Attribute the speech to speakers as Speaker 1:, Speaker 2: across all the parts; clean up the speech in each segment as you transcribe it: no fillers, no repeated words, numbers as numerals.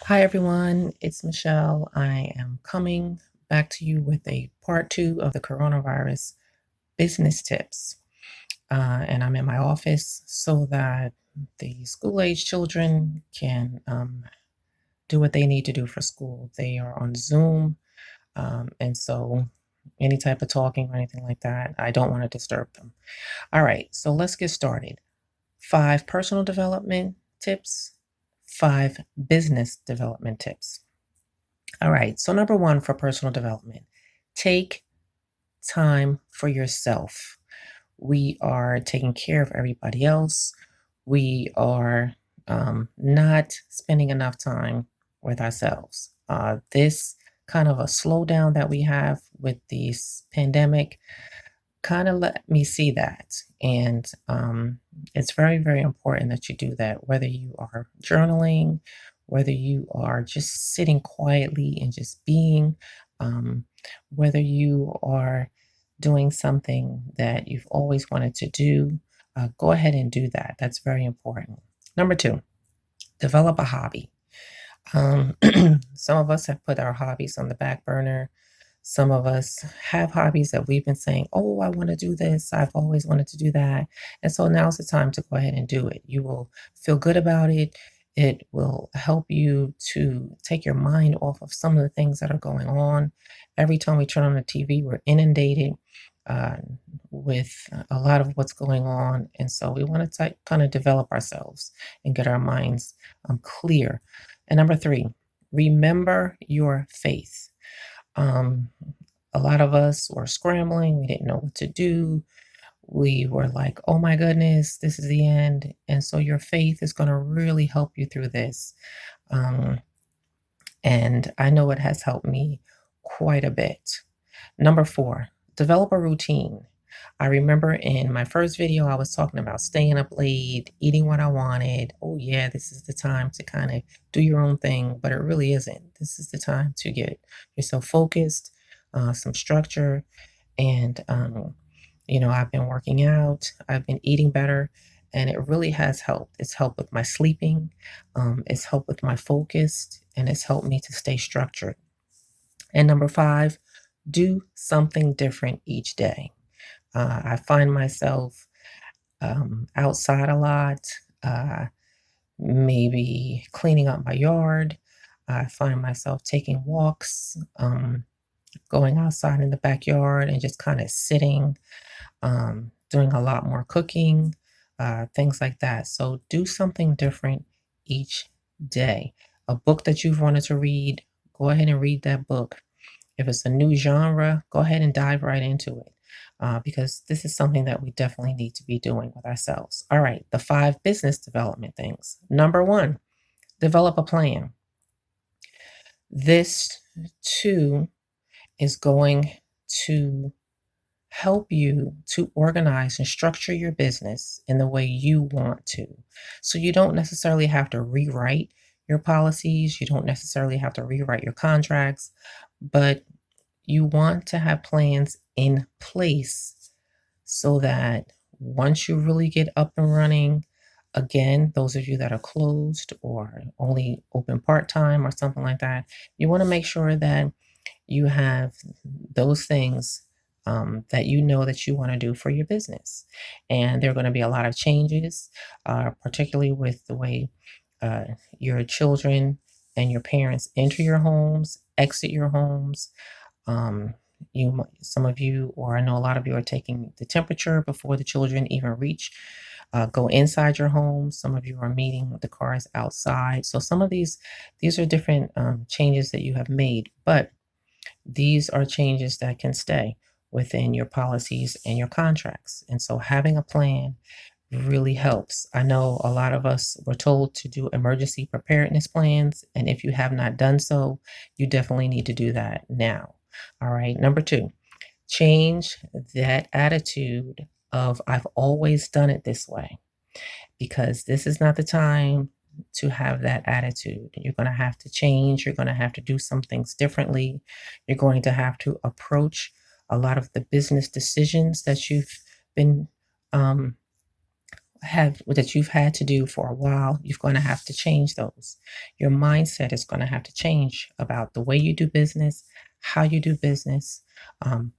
Speaker 1: Hi, everyone. It's Michelle. I am coming back to you with a part two of the coronavirus business tips. And I'm in my office so that the school age children can do what they need to do for school. They are on Zoom. And so any type of talking or anything like that, I don't want to disturb them. All right. So let's get started. 5 personal development tips, 5 business development tips. All right. So, number one for personal development, take time for yourself. We are taking care of everybody else. We are not spending enough time with ourselves. This kind of a slowdown that we have with this pandemic kind of let me see that. And it's very, very important that you do that, whether you are journaling, whether you are just sitting quietly and just being, um, whether you are doing something that you've always wanted to do, go ahead and do that. That's very important. Number two, develop a hobby. Um, some of us have put our hobbies on the back burner. Some of us have hobbies that we've been saying, oh, I want to do this. I've always wanted to do that. And so now's the time to go ahead and do it. You will feel good about it. It will help you to take your mind off of some of the things that are going on. Every time we turn on the TV, we're inundated uh, with a lot of what's going on. And so we want to kind of develop ourselves and get our minds clear. And number three, remember your faith. Um, a lot of us were scrambling. We didn't know what to do. We were like, oh my goodness, this is the end. And so your faith is going to really help you through this. Um, and I know it has helped me quite a bit. Number four, develop a routine. I remember in my first video, I was talking about staying up late, eating what I wanted. Oh, yeah, this is the time to kind of do your own thing, but it really isn't. This is the time to get yourself focused, some structure. And, I've been working out, I've been eating better, and it really has helped. It's helped with my sleeping, it's helped with my focus, and it's helped me to stay structured. And number five, do something different each day. I find myself outside a lot, uh, maybe cleaning up my yard. I find myself taking walks, going outside in the backyard and just kind of sitting, doing a lot more cooking, things like that. So do something different each day. A book that you've wanted to read, go ahead and read that book. If it's a new genre, go ahead and dive right into it because this is something that we definitely need to be doing with ourselves. All right, the 5 business development things. Number one, develop a plan. This too is going to help you to organize and structure your business in the way you want to. So you don't necessarily have to rewrite your policies, you don't necessarily have to rewrite your contracts, but you want to have plans in place so that once you really get up and running, again, those of you that are closed or only open part time or something like that, you want to make sure that you have those things that you know that you want to do for your business. And there are going to be a lot of changes, particularly with the way uh, your children and your parents enter your homes, exit your homes. Um, some of you, or I know a lot of you, are taking the temperature before the children even go inside your home. Some of you are meeting the cars outside. So some of these are different changes that you have made, but these are changes that can stay within your policies and your contracts. And so having a plan really helps. I know a lot of us were told to do emergency preparedness plans, and if you have not done so, you definitely need to do that now. All right. Number two, change that attitude of I've always done it this way, because this is not the time to have that attitude. You're going to have to change. You're going to have to do some things differently. You're going to have to approach a lot of the business decisions that you've been um, that you've had to do for a while, you're going to have to change those. Your mindset is going to have to change about the way you do business, how you do business, um,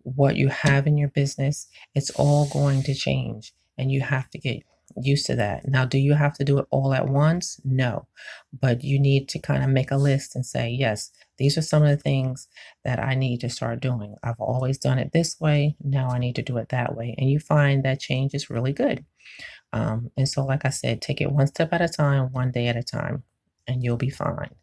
Speaker 1: what you have in your business. It's all going to change, and you have to get used to that. Now, do you have to do it all at once? No, but you need to kind of make a list and say, yes, these are some of the things that I need to start doing. I've always done it this way. Now I need to do it that way. And you find that change is really good. And so, like I said, take it one step at a time, one day at a time, and you'll be fine.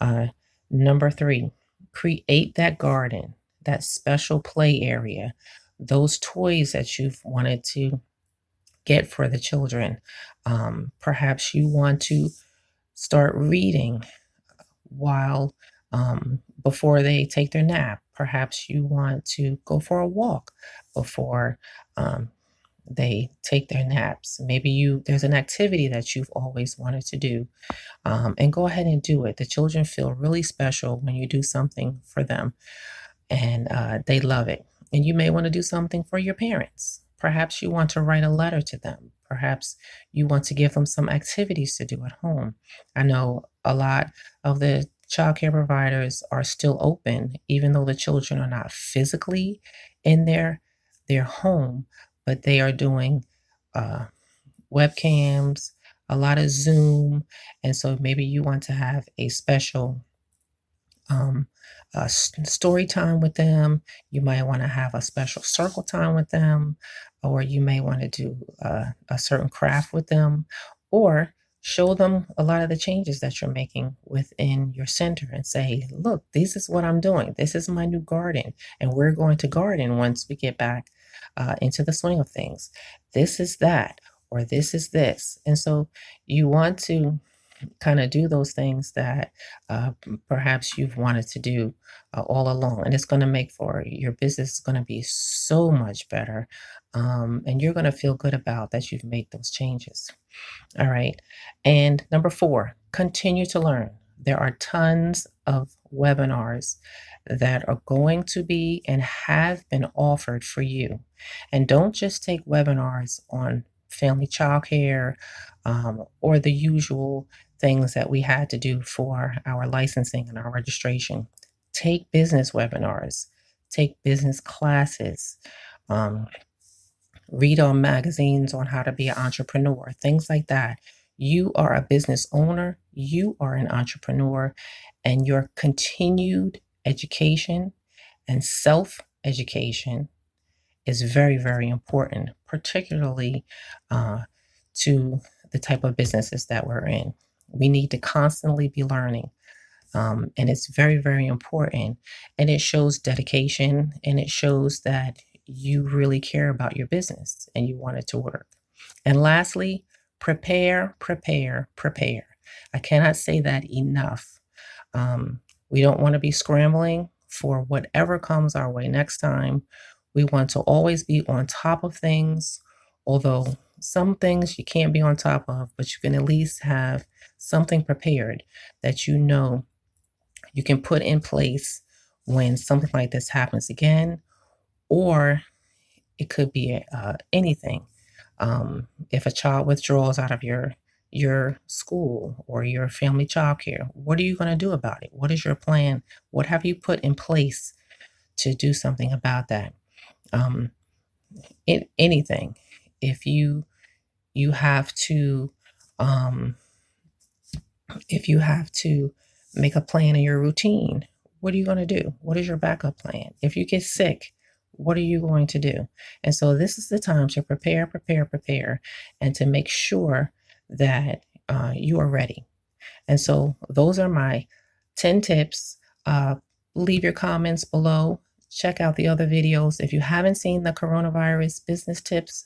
Speaker 1: Uh, Number three, create that garden, that special play area, those toys that you've wanted to get for the children. Perhaps you want to start reading while before they take their nap. Perhaps you want to go for a walk before um, they take their naps. Maybe there's an activity that you've always wanted to do, and go ahead and do it. The children feel really special when you do something for them, and they love it. And you may want to do something for your parents. Perhaps you want to write a letter to them. Perhaps you want to give them some activities to do at home. I know a lot of the childcare providers are still open, even though the children are not physically in their home, but they are doing uh, webcams, a lot of Zoom, and so maybe you want to have a special um, story time with them. You might want to have a special circle time with them, or you may want to do a certain craft with them, or show them a lot of the changes that you're making within your center and say, look, this is what I'm doing. This is my new garden, and we're going to garden once we get back into the swing of things. This is that, or this is this. And so you want to kind of do those things that perhaps you've wanted to do all along. And it's going to make for your business is going to be so much better. And you're going to feel good about that you've made those changes. All right. And number four, continue to learn. There are tons of webinars that are going to be and have been offered for you. And don't just take webinars on family childcare or the usual things that we had to do for our licensing and our registration. Take business webinars, take business classes, um, read on magazines on how to be an entrepreneur, things like that. You are a business owner, you are an entrepreneur, and your continued education and self education is very, very important, particularly to the type of businesses that we're in. We need to constantly be learning. And it's very, very important. And it shows dedication and it shows that you really care about your business and you want it to work. And lastly, prepare, prepare, prepare. I cannot say that enough. Um, we don't want to be scrambling for whatever comes our way next time. We want to always be on top of things, although some things you can't be on top of, but you can at least have something prepared that you know you can put in place when something like this happens again, or it could be anything. If a child withdraws out of your school or your family childcare, what are you going to do about it? What is your plan? What have you put in place to do something about that? Um, Anything. If you have to um, if you have to make a plan in your routine, what are you going to do? What is your backup plan? If you get sick, what are you going to do? And so this is the time to prepare, prepare, prepare, and to make sure that you are ready. And so those are my 10 tips. Leave your comments below. Check out the other videos. If you haven't seen the coronavirus business tips,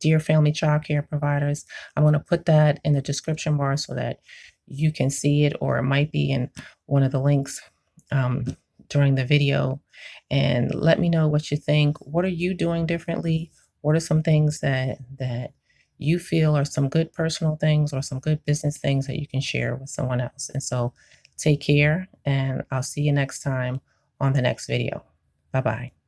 Speaker 1: dear family childcare providers, I'm going to put that in the description bar so that you can see it, or it might be in one of the links um, during the video. And let me know what you think. What are you doing differently? What are some things that you feel are some good personal things or some good business things that you can share with someone else? And so take care, and I'll see you next time on the next video. Bye-bye.